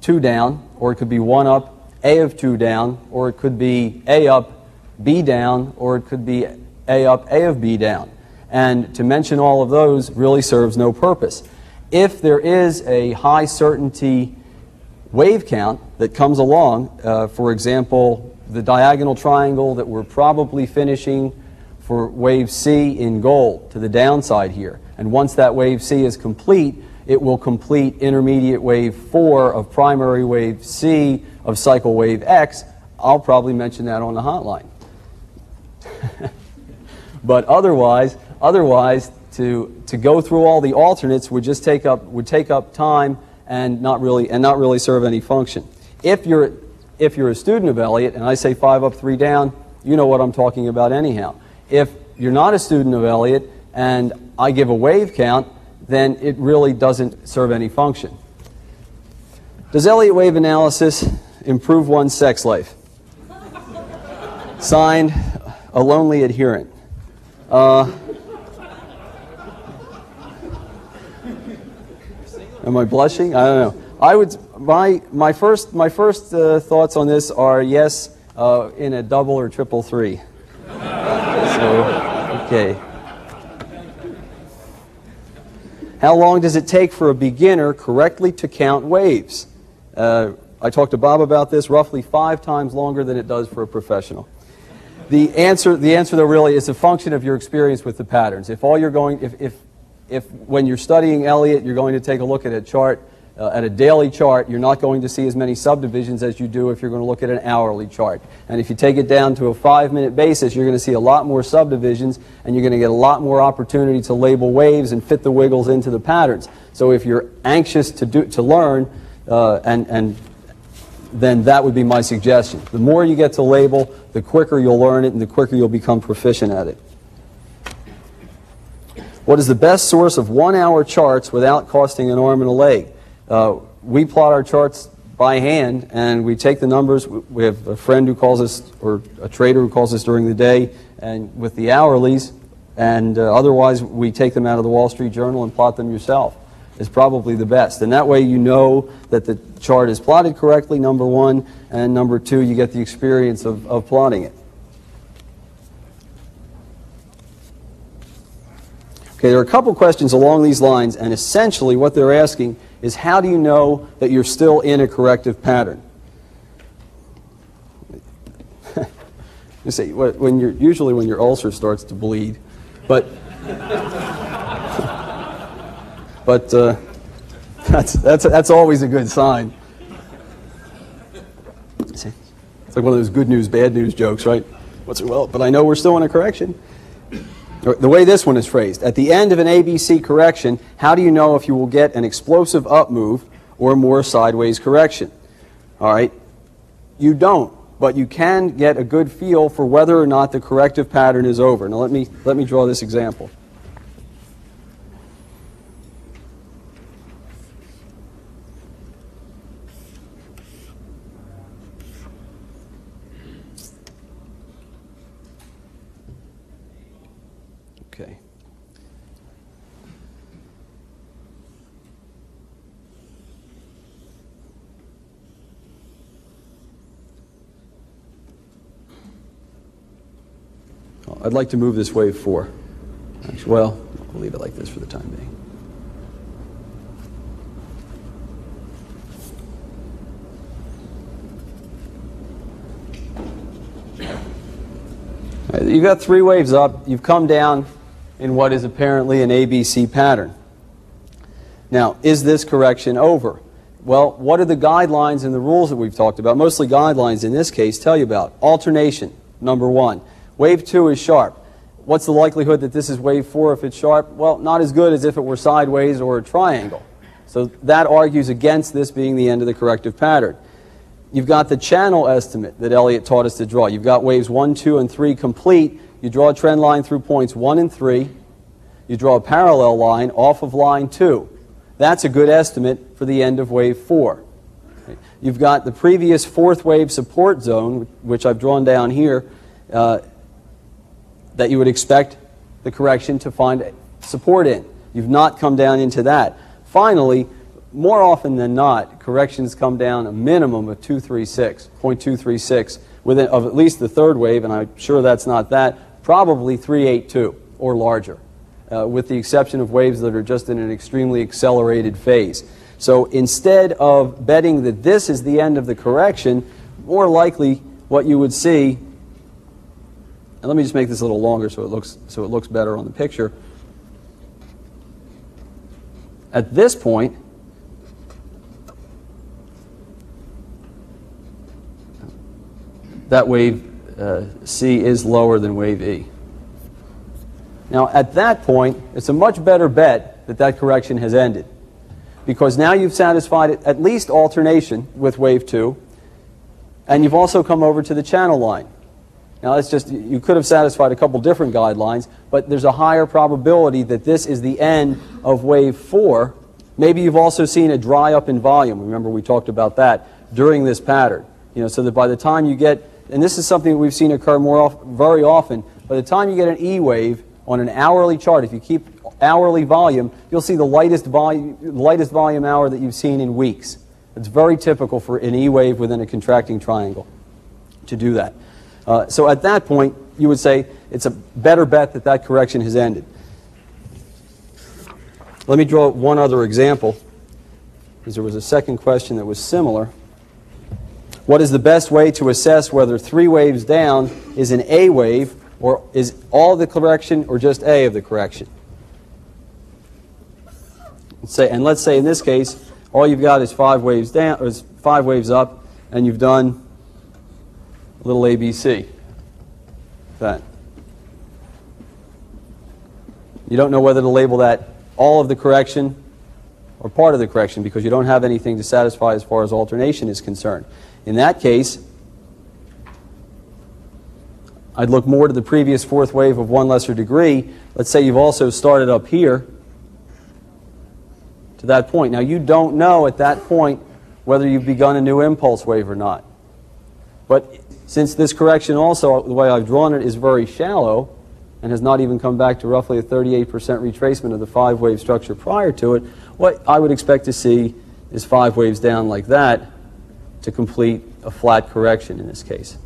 2 down, or it could be 1 up, A of 2 down, or it could be A up, B down, or it could be A up, A of B down. And to mention all of those really serves no purpose. If there is a high certainty wave count that comes along, for example, the diagonal triangle that we're probably finishing for wave C in gold to the downside here, and once that wave C is complete, it will complete intermediate wave 4 of primary wave C of cycle wave X. I'll probably mention that on the hotline. But otherwise, to go through all the alternates would just take up time and not really serve any function. If you're a student of Elliott and I say 5 up, 3 down, you know what I'm talking about anyhow. If you're not a student of Elliott and I give a wave count, then it really doesn't serve any function. Does Elliott wave analysis improve one's sex life? Signed, a lonely adherent. Am I blushing? I don't know. I would my first thoughts on this are yes, in a double or triple 3. So okay. How long does it take for a beginner correctly to count waves? I talked to Bob about this. Roughly 5 times longer than it does for a professional. The answer though really is a function of your experience with the patterns. If all you're going, if when you're studying Elliott, you're going to take a look at a chart, at a daily chart, you're not going to see as many subdivisions as you do if you're going to look at an hourly chart. And if you take it down to a 5-minute basis, you're going to see a lot more subdivisions, and you're going to get a lot more opportunity to label waves and fit the wiggles into the patterns. So if you're anxious to learn, then that would be my suggestion. The more you get to label, the quicker you'll learn it and the quicker you'll become proficient at it. What is the best source of 1-hour charts without costing an arm and a leg? We plot our charts by hand, and we take the numbers. We have a friend who calls us, or a trader who calls us during the day, and with the hourlies, and otherwise we take them out of the Wall Street Journal and plot them yourself. Is probably the best. And that way you know that the chart is plotted correctly, number one, and number two, you get the experience of plotting it. Okay, there are a couple questions along these lines, and essentially what they're asking is how do you know that you're still in a corrective pattern? You see, usually when your ulcer starts to bleed, but that's always a good sign. See, it's like one of those good news, bad news jokes, right? But I know we're still in a correction. The way this one is phrased, at the end of an ABC correction, how do you know if you will get an explosive up move or a more sideways correction? All right, you don't, but you can get a good feel for whether or not the corrective pattern is over. Now let me draw this example. Okay. I'd like to move this wave 4. Actually, well, we'll leave it like this for the time being. You've got 3 waves up. You've come down in what is apparently an ABC pattern. Now, is this correction over? Well, what are the guidelines and the rules that we've talked about? Mostly guidelines in this case tell you about. Alternation, number 1. Wave 2 is sharp. What's the likelihood that this is wave 4 if it's sharp? Well, not as good as if it were sideways or a triangle. So that argues against this being the end of the corrective pattern. You've got the channel estimate that Elliott taught us to draw. You've got waves 1, 2, and 3 complete. You draw a trend line through points 1 and 3. You draw a parallel line off of line 2. That's a good estimate for the end of wave 4. You've got the previous 4th wave support zone, which I've drawn down here, that you would expect the correction to find support in. You've not come down into that. Finally, more often than not, corrections come down a minimum of 0.236 within of at least the 3rd wave, and I'm sure that's not that, probably 382 or larger, with the exception of waves that are just in an extremely accelerated phase. So instead of betting that this is the end of the correction, more likely what you would see, and let me just make this a little longer so it looks better on the picture. At this point, that wave C is lower than wave E. Now, at that point, it's a much better bet that that correction has ended, because now you've satisfied at least alternation with wave 2, and you've also come over to the channel line. Now, that's just, you could have satisfied a couple different guidelines, but there's a higher probability that this is the end of wave 4. Maybe you've also seen a dry up in volume. Remember, we talked about that during this pattern. You know, so that by the time you get, and this is something that we've seen occur very often, by the time you get an E wave on an hourly chart, if you keep hourly volume, you'll see the lightest volume hour that you've seen in weeks. It's very typical for an E wave within a contracting triangle to do that. So at that point, you would say it's a better bet that that correction has ended. Let me draw one other example, because there was a second question that was similar. What is the best way to assess whether 3 waves down is an A wave, or is all the correction, or just A of the correction? Let's say in this case, all you've got is 5 waves down, or is 5 waves up, and you've done a little ABC. That. You don't know whether to label that all of the correction or part of the correction, because you don't have anything to satisfy as far as alternation is concerned. In that case, I'd look more to the previous 4th wave of 1 lesser degree. Let's say you've also started up here to that point. Now, you don't know at that point whether you've begun a new impulse wave or not. But since this correction also, the way I've drawn it, is very shallow and has not even come back to roughly a 38% retracement of the 5-wave structure prior to it, what I would expect to see is 5 waves down like that to complete a flat correction in this case,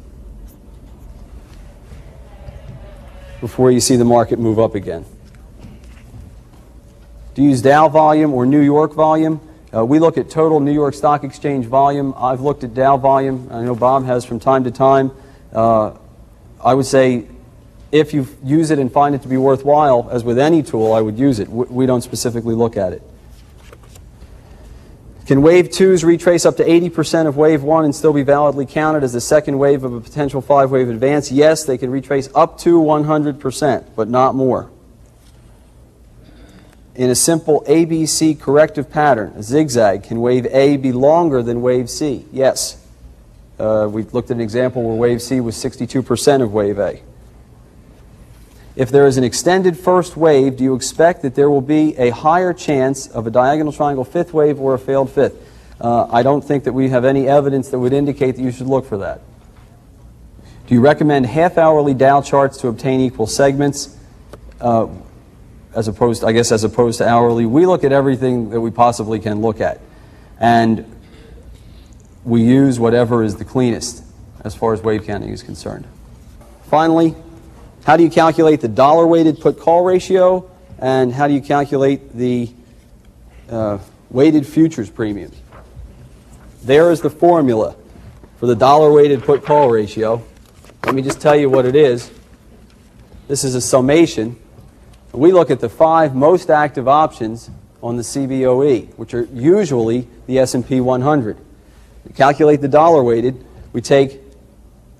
before you see the market move up again. Do you use Dow volume or New York volume? We look at total New York Stock Exchange volume. I've looked at Dow volume. I know Bob has from time to time. I would say if you use it and find it to be worthwhile, as with any tool, I would use it. We don't specifically look at it. Can wave 2s retrace up to 80% of wave 1 and still be validly counted as the second wave of a potential 5-wave advance? Yes, they can retrace up to 100%, but not more. In a simple ABC corrective pattern, a zigzag, can wave A be longer than wave C? Yes. We looked at an example where wave C was 62% of wave A. If there is an extended first wave, do you expect that there will be a higher chance of a diagonal triangle 5th wave or a failed 5th? I don't think that we have any evidence that would indicate that you should look for that. Do you recommend half-hourly Dow charts to obtain equal segments? As opposed to hourly? We look at everything that we possibly can look at. And we use whatever is the cleanest as far as wave counting is concerned. Finally, how do you calculate the dollar-weighted put-call ratio, and how do you calculate the weighted futures premium? There is the formula for the dollar-weighted put-call ratio. Let me just tell you what it is. This is a summation. We look at the 5 most active options on the CBOE, which are usually the S&P 100. To calculate the dollar-weighted, we take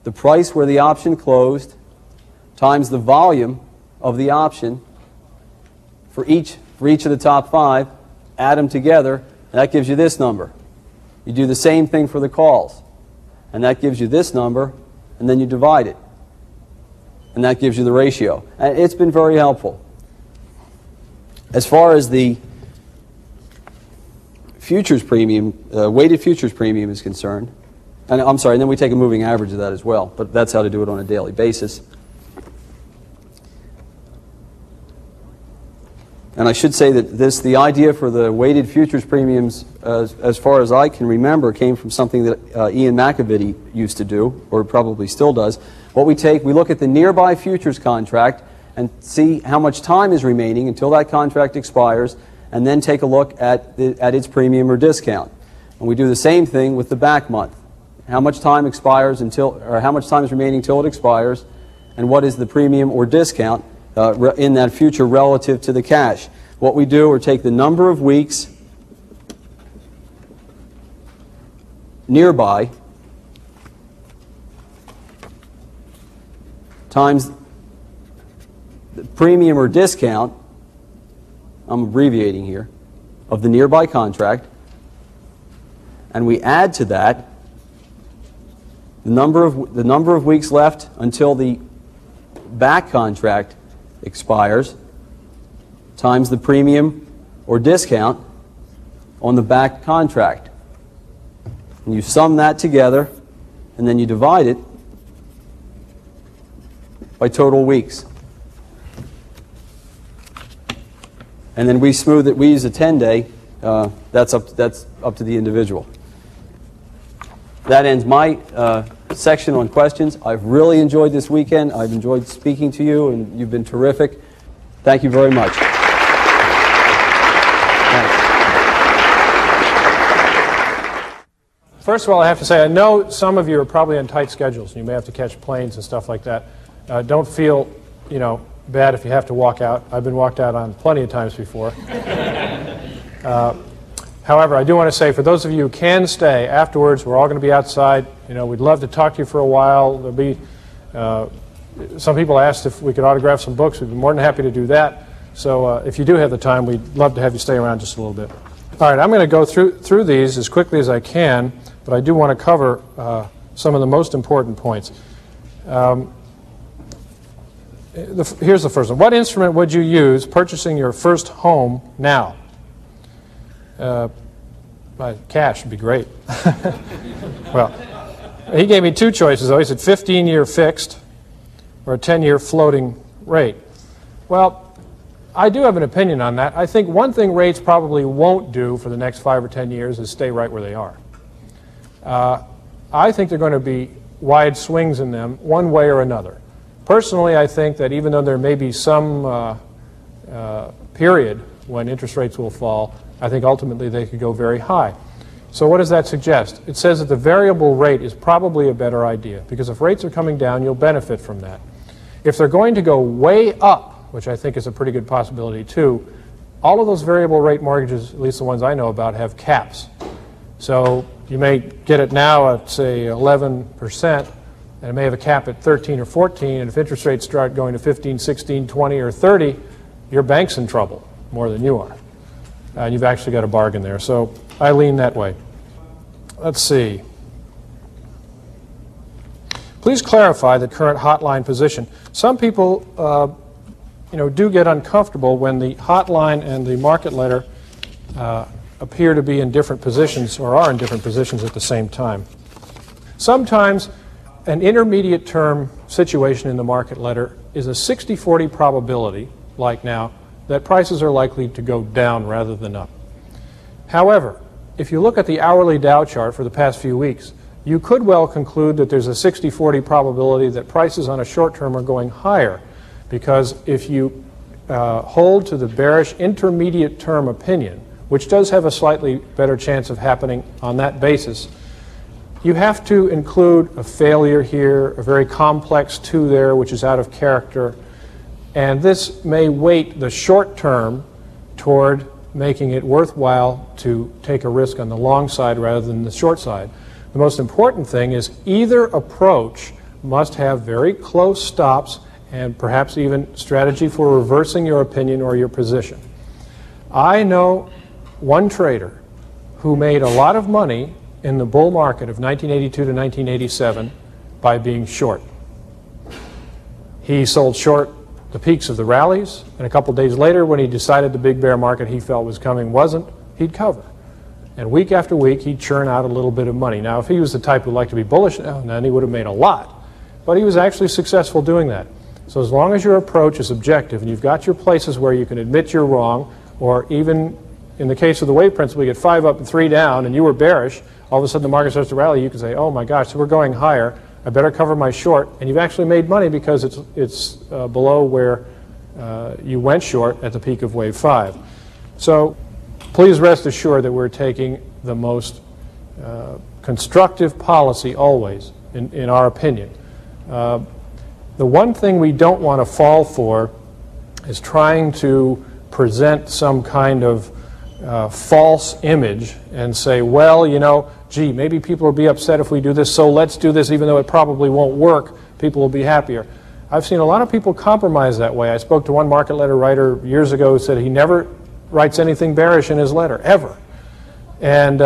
the price where the option closed times the volume of the option for each of the top 5, add them together, and that gives you this number. You do the same thing for the calls, and that gives you this number, and then you divide it, and that gives you the ratio. And it's been very helpful. As far as the futures premium, weighted futures premium is concerned, and I'm sorry, and then we take a moving average of that as well, but that's how to do it on a daily basis. And I should say that the idea for the weighted futures premiums, as far as I can remember, came from something that Ian McAvity used to do, or probably still does. What we look at the nearby futures contract and see how much time is remaining until that contract expires, and then take a look at its premium or discount. And we do the same thing with the back month. How much time expires or how much time is remaining until it expires, and what is the premium or discount in that future relative to the cash. What we do is take the number of weeks nearby times the premium or discount, I'm abbreviating here, of the nearby contract, and we add to that the number of weeks left until the back contract expires times the premium or discount on the back contract. And you sum that together, and then you divide it by total weeks. And then we smooth it. We use a 10-day. That's up to the individual. That ends my section on questions. I've really enjoyed this weekend. I've enjoyed speaking to you, and you've been terrific. Thank you very much. First of all, I have to say, I know some of you are probably on tight schedules, and you may have to catch planes and stuff like that. Don't feel, bad if you have to walk out. I've been walked out on plenty of times before. However, I do want to say, for those of you who can stay afterwards, we're all going to be outside. We'd love to talk to you for a while. There'll be some people asked if we could autograph some books. We'd be more than happy to do that. So if you do have the time, we'd love to have you stay around just a little bit. All right, I'm going to go through these as quickly as I can, but I do want to cover some of the most important points. Here's the first one. What instrument would you use purchasing your first home now? Cash would be great. Well, he gave me two choices, though. He said 15-year fixed or a 10-year floating rate. Well, I do have an opinion on that. I think one thing rates probably won't do for the next 5 or 10 years is stay right where they are. I think there are going to be wide swings in them one way or another. Personally, I think that even though there may be some period when interest rates will fall, I think ultimately they could go very high. So what does that suggest? It says that the variable rate is probably a better idea, because if rates are coming down, you'll benefit from that. If they're going to go way up, which I think is a pretty good possibility too, all of those variable rate mortgages, at least the ones I know about, have caps. So you may get it now at, say, 11%, and it may have a cap at 13 or 14, and if interest rates start going to 15, 16, 20, or 30, your bank's in trouble more than you are. And you've actually got a bargain there. So I lean that way. Let's see. Please clarify the current hotline position. Some people do get uncomfortable when the hotline and the market letter appear to be in different positions or are in different positions at the same time. Sometimes an intermediate term situation in the market letter is a 60-40 probability, like now, that prices are likely to go down rather than up. However, if you look at the hourly Dow chart for the past few weeks, you could well conclude that there's a 60-40 probability that prices on a short term are going higher, because if you hold to the bearish intermediate term opinion, which does have a slightly better chance of happening on that basis, you have to include a failure here, a very complex 2 there, which is out of character, and this may weight the short term toward making it worthwhile to take a risk on the long side rather than the short side. The most important thing is either approach must have very close stops and perhaps even strategy for reversing your opinion or your position. I know one trader who made a lot of money in the bull market of 1982 to 1987 by being short. He sold short the peaks of the rallies, and a couple days later, when he decided the big bear market he felt was coming wasn't, he'd cover. And week after week, he'd churn out a little bit of money. Now, if he was the type who liked to be bullish now and then, he would have made a lot. But he was actually successful doing that. So as long as your approach is objective and you've got your places where you can admit you're wrong, or even in the case of the wave principle, you get 5 up and 3 down, and you were bearish, all of a sudden the market starts to rally, you can say, oh my gosh, so we're going higher, I better cover my short, and you've actually made money because it's below where you went short at the peak of wave 5. So please rest assured that we're taking the most constructive policy always, in our opinion. The one thing we don't want to fall for is trying to present some kind of false image and say, well, gee, maybe people will be upset if we do this, so let's do this even though it probably won't work. People will be happier. I've seen a lot of people compromise that way. I spoke to one market letter writer years ago who said he never writes anything bearish in his letter, ever. And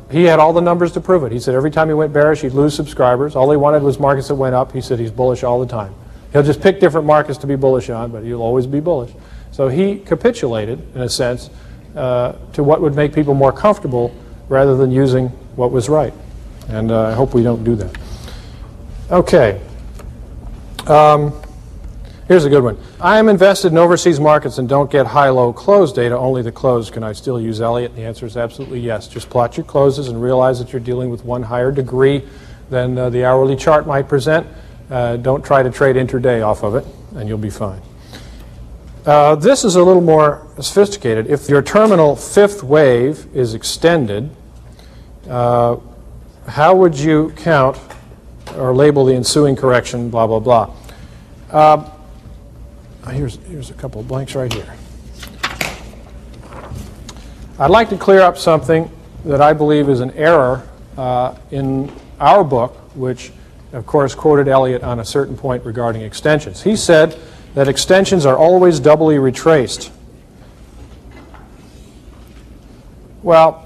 he had all the numbers to prove it. He said every time he went bearish, he'd lose subscribers. All he wanted was markets that went up. He said he's bullish all the time. He'll just pick different markets to be bullish on, but he'll always be bullish. So he capitulated, in a sense, to what would make people more comfortable rather than using what was right. And I hope we don't do that. Okay. Here's a good one. I am invested in overseas markets and don't get high-low close data, only the close. Can I still use Elliott? The answer is absolutely yes. Just plot your closes and realize that you're dealing with one higher degree than the hourly chart might present. Don't try to trade intraday off of it, and you'll be fine. This is a little more sophisticated. If your terminal 5th wave is extended, how would you count or label the ensuing correction, blah, blah, blah. Here's a couple of blanks right here. I'd like to clear up something that I believe is an error in our book, which, of course, quoted Elliott on a certain point regarding extensions. He said that extensions are always doubly retraced. Well,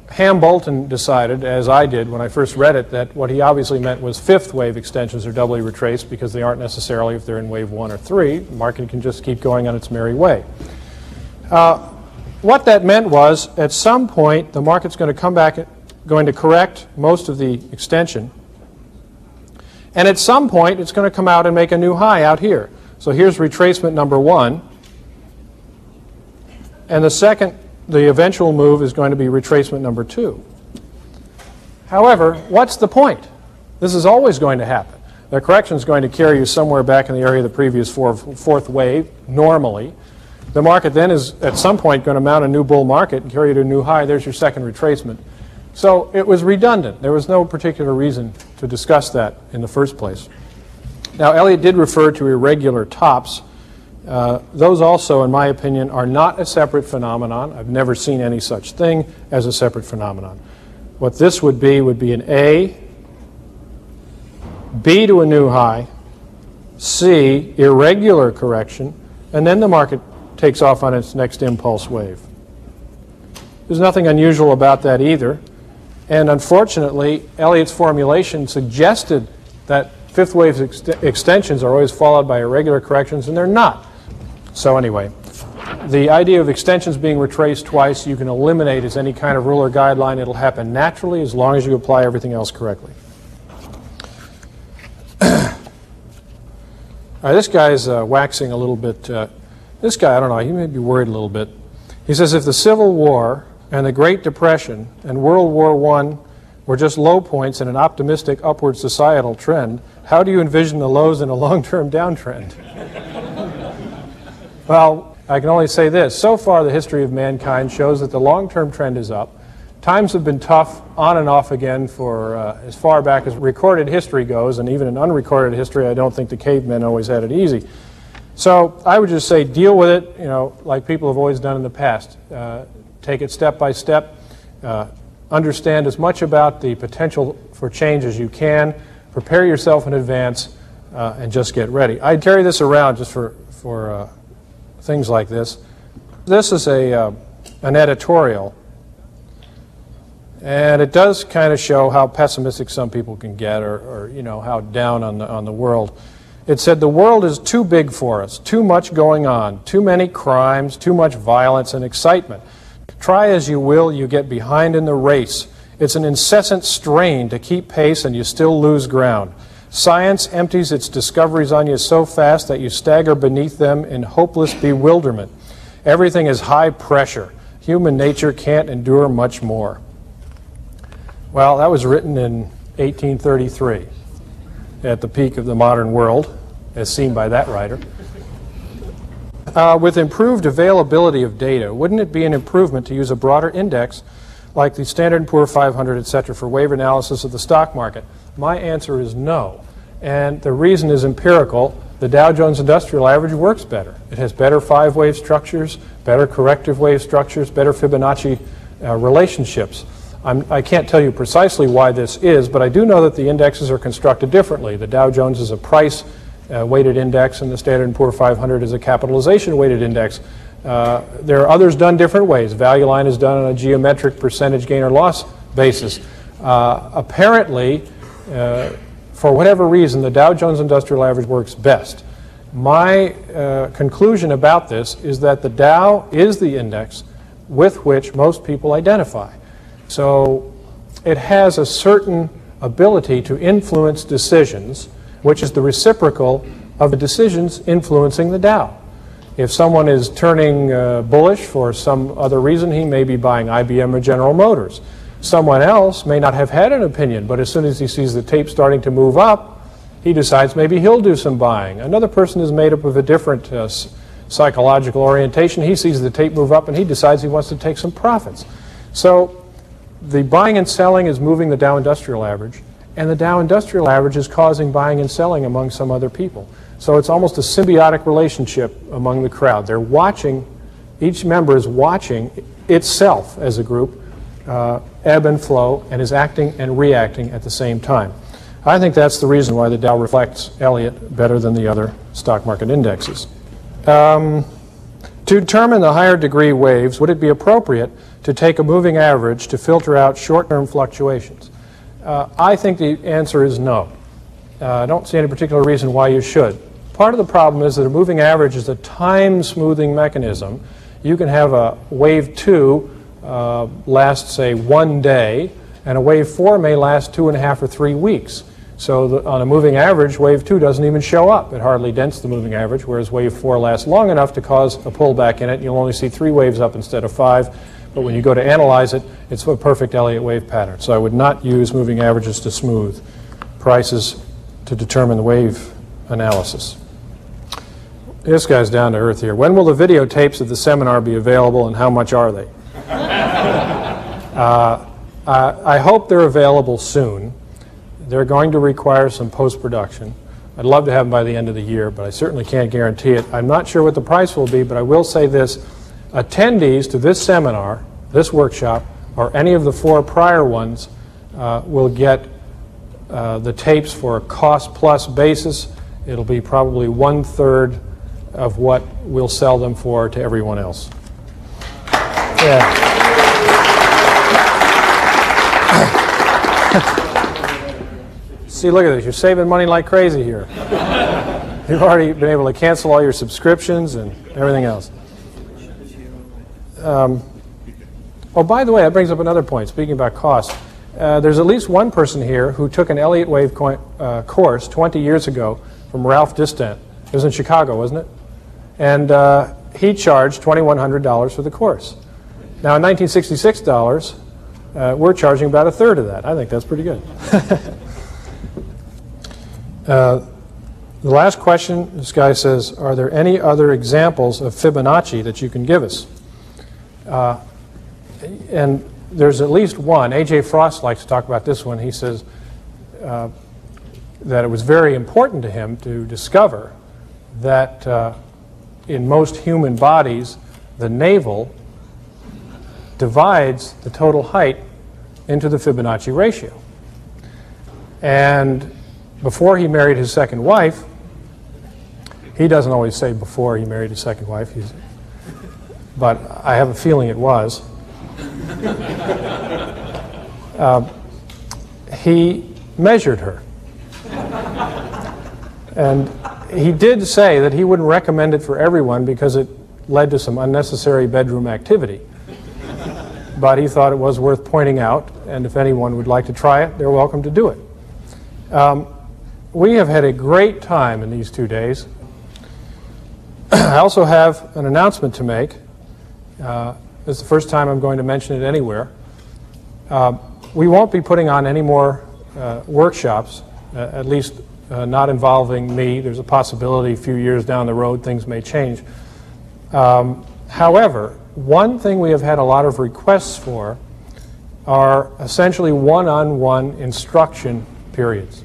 Ham-Bolton decided, as I did when I first read it, that what he obviously meant was 5th wave extensions are doubly retraced because they aren't necessarily if they're in wave 1 or 3. The market can just keep going on its merry way. what that meant was, at some point, the market's going to come back, going to correct most of the extension. And at some point, it's going to come out and make a new high out here. So here's retracement number 1. And the eventual move is going to be retracement number 2. However, what's the point? This is always going to happen. The correction is going to carry you somewhere back in the area of the previous fourth wave, normally. The market then is, at some point, going to mount a new bull market and carry you to a new high. There's your second retracement. So it was redundant. There was no particular reason to discuss that in the first place. Now, Elliott did refer to irregular tops. Those also, in my opinion, are not a separate phenomenon. I've never seen any such thing as a separate phenomenon. What this would be an A, B to a new high, C, irregular correction, and then the market takes off on its next impulse wave. There's nothing unusual about that either. And unfortunately, Elliott's formulation suggested that fifth wave extensions are always followed by irregular corrections, and they're not. So anyway, the idea of extensions being retraced twice you can eliminate as any kind of rule or guideline. It'll happen naturally as long as you apply everything else correctly. All right, this guy's waxing a little bit. This guy, I don't know, he may be worried a little bit. He says if the Civil War and the Great Depression and World War I were just low points in an optimistic upward societal trend, how do you envision the lows in a long-term downtrend? Well, I can only say this. So far, the history of mankind shows that the long-term trend is up. Times have been tough on and off again for as far back as recorded history goes, and even in unrecorded history, I don't think the cavemen always had it easy. So I would just say deal with it, like people have always done in the past. Take it step by step. Understand as much about the potential for change as you can. Prepare yourself in advance, and just get ready. I carry this around just for things like this. This is an editorial, and it does kind of show how pessimistic some people can get, or how down on the world. It said, the world is too big for us, too much going on, too many crimes, too much violence and excitement. Try as you will, you get behind in the race. It's an incessant strain to keep pace and you still lose ground. Science empties its discoveries on you so fast that you stagger beneath them in hopeless bewilderment. Everything is high pressure. Human nature can't endure much more. Well, that was written in 1833. At the peak of the modern world, as seen by that writer. With improved availability of data, wouldn't it be an improvement to use a broader index like the Standard & Poor's 500, etc., for wave analysis of the stock market? My answer is no. And the reason is empirical. The Dow Jones Industrial Average works better. It has better five-wave structures, better corrective wave structures, better Fibonacci relationships. I can't tell you precisely why this is, but I do know that the indexes are constructed differently. The Dow Jones is a price-weighted index, and the Standard & Poor's 500 is a capitalization-weighted index. There are others done different ways. Value line is done on a geometric percentage gain or loss basis. Apparently, for whatever reason, the Dow Jones Industrial Average works best. My conclusion about this is that the Dow is the index with which most people identify. So it has a certain ability to influence decisions, which is the reciprocal of the decisions influencing the Dow. If someone is turning bullish for some other reason, he may be buying IBM or General Motors. Someone else may not have had an opinion, but as soon as he sees the tape starting to move up, he decides maybe he'll do some buying. Another person is made up of a different psychological orientation. He sees the tape move up and he decides he wants to take some profits. So the buying and selling is moving the Dow Industrial Average, and the Dow Industrial Average is causing buying and selling among some other people. So it's almost a symbiotic relationship among the crowd. They're watching, each member is watching itself as a group ebb and flow, and is acting and reacting at the same time. I think that's the reason why the Dow reflects Elliott better than the other stock market indexes. To determine the higher degree waves, would it be appropriate to take a moving average to filter out short-term fluctuations? I think the answer is no. I don't see any particular reason why you should. Part of the problem is that a moving average is a time-smoothing mechanism. you can have a wave 2 last, say, 1 day, and a wave 4 may last 2.5 or 3 weeks. So on a moving average, wave 2 doesn't even show up. It hardly dents the moving average, whereas wave 4 lasts long enough to cause a pullback in it. You'll only see 3 waves up instead of 5. But when you go to analyze it, it's a perfect Elliott wave pattern. So I would not use moving averages to smooth prices to determine the wave analysis. This guy's down to earth here. When will the videotapes of the seminar be available, and how much are they? I hope they're available soon. They're going to require some post-production. I'd love to have them by the end of the year, but I certainly can't guarantee it. I'm not sure what the price will be, but I will say this. Attendees to this seminar, this workshop, or any of the 4 prior ones will get the tapes for a cost-plus basis. It'll be probably 1/3 of what we'll sell them for to everyone else. Yeah. See, look at this. You're saving money like crazy here. You've already been able to cancel all your subscriptions and everything else. Oh, by the way, that brings up another point. Speaking about cost, there's at least one person here who took an Elliott Wave course 20 years ago from Ralph Distant. It was in Chicago, wasn't it? And he charged $2,100 for the course. Now, in 1966 dollars, we're charging about 1/3 of that. I think that's pretty good. The last question, this guy says, are there any other examples of Fibonacci that you can give us? And there's at least one. A.J. Frost likes to talk about this one. He says that it was very important to him to discover that in most human bodies, the navel divides the total height into the Fibonacci ratio. And before he married his second wife, he doesn't always say before he married his second wife, but I have a feeling it was. He measured her. And he did say that he wouldn't recommend it for everyone because it led to some unnecessary bedroom activity. But he thought it was worth pointing out, and if anyone would like to try it, they're welcome to do it. We have had a great time in these 2 days. I also have an announcement to make. It's the first time I'm going to mention it anywhere. We won't be putting on any more workshops, at least not involving me. There's a possibility a few years down the road things may change. However, one thing we have had a lot of requests for are essentially one-on-one instruction periods.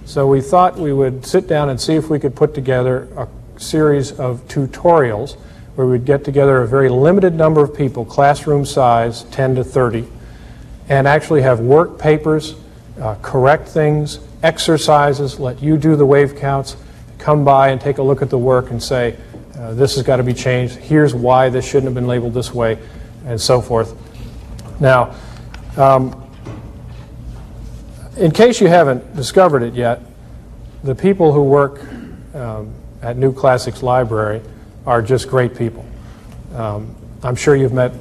So we thought we would sit down and see if we could put together a series of tutorials where we'd get together a very limited number of people, classroom size, 10 to 30, and actually have work papers, correct things, exercises, let you do the wave counts, come by and take a look at the work and say, this has got to be changed, here's why this shouldn't have been labeled this way, and so forth. Now, in case you haven't discovered it yet, the people who work at New Classics Library are just great people. I'm sure you've met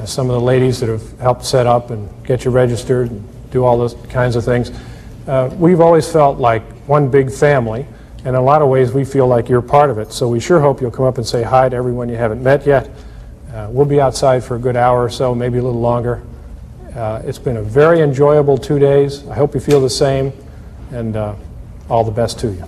some of the ladies that have helped set up and get you registered and do all those kinds of things. We've always felt like one big family, and in a lot of ways we feel like you're part of it. So we sure hope you'll come up and say hi to everyone you haven't met yet. We'll be outside for a good hour or so, maybe a little longer. It's been a very enjoyable 2 days. I hope you feel the same, and all the best to you.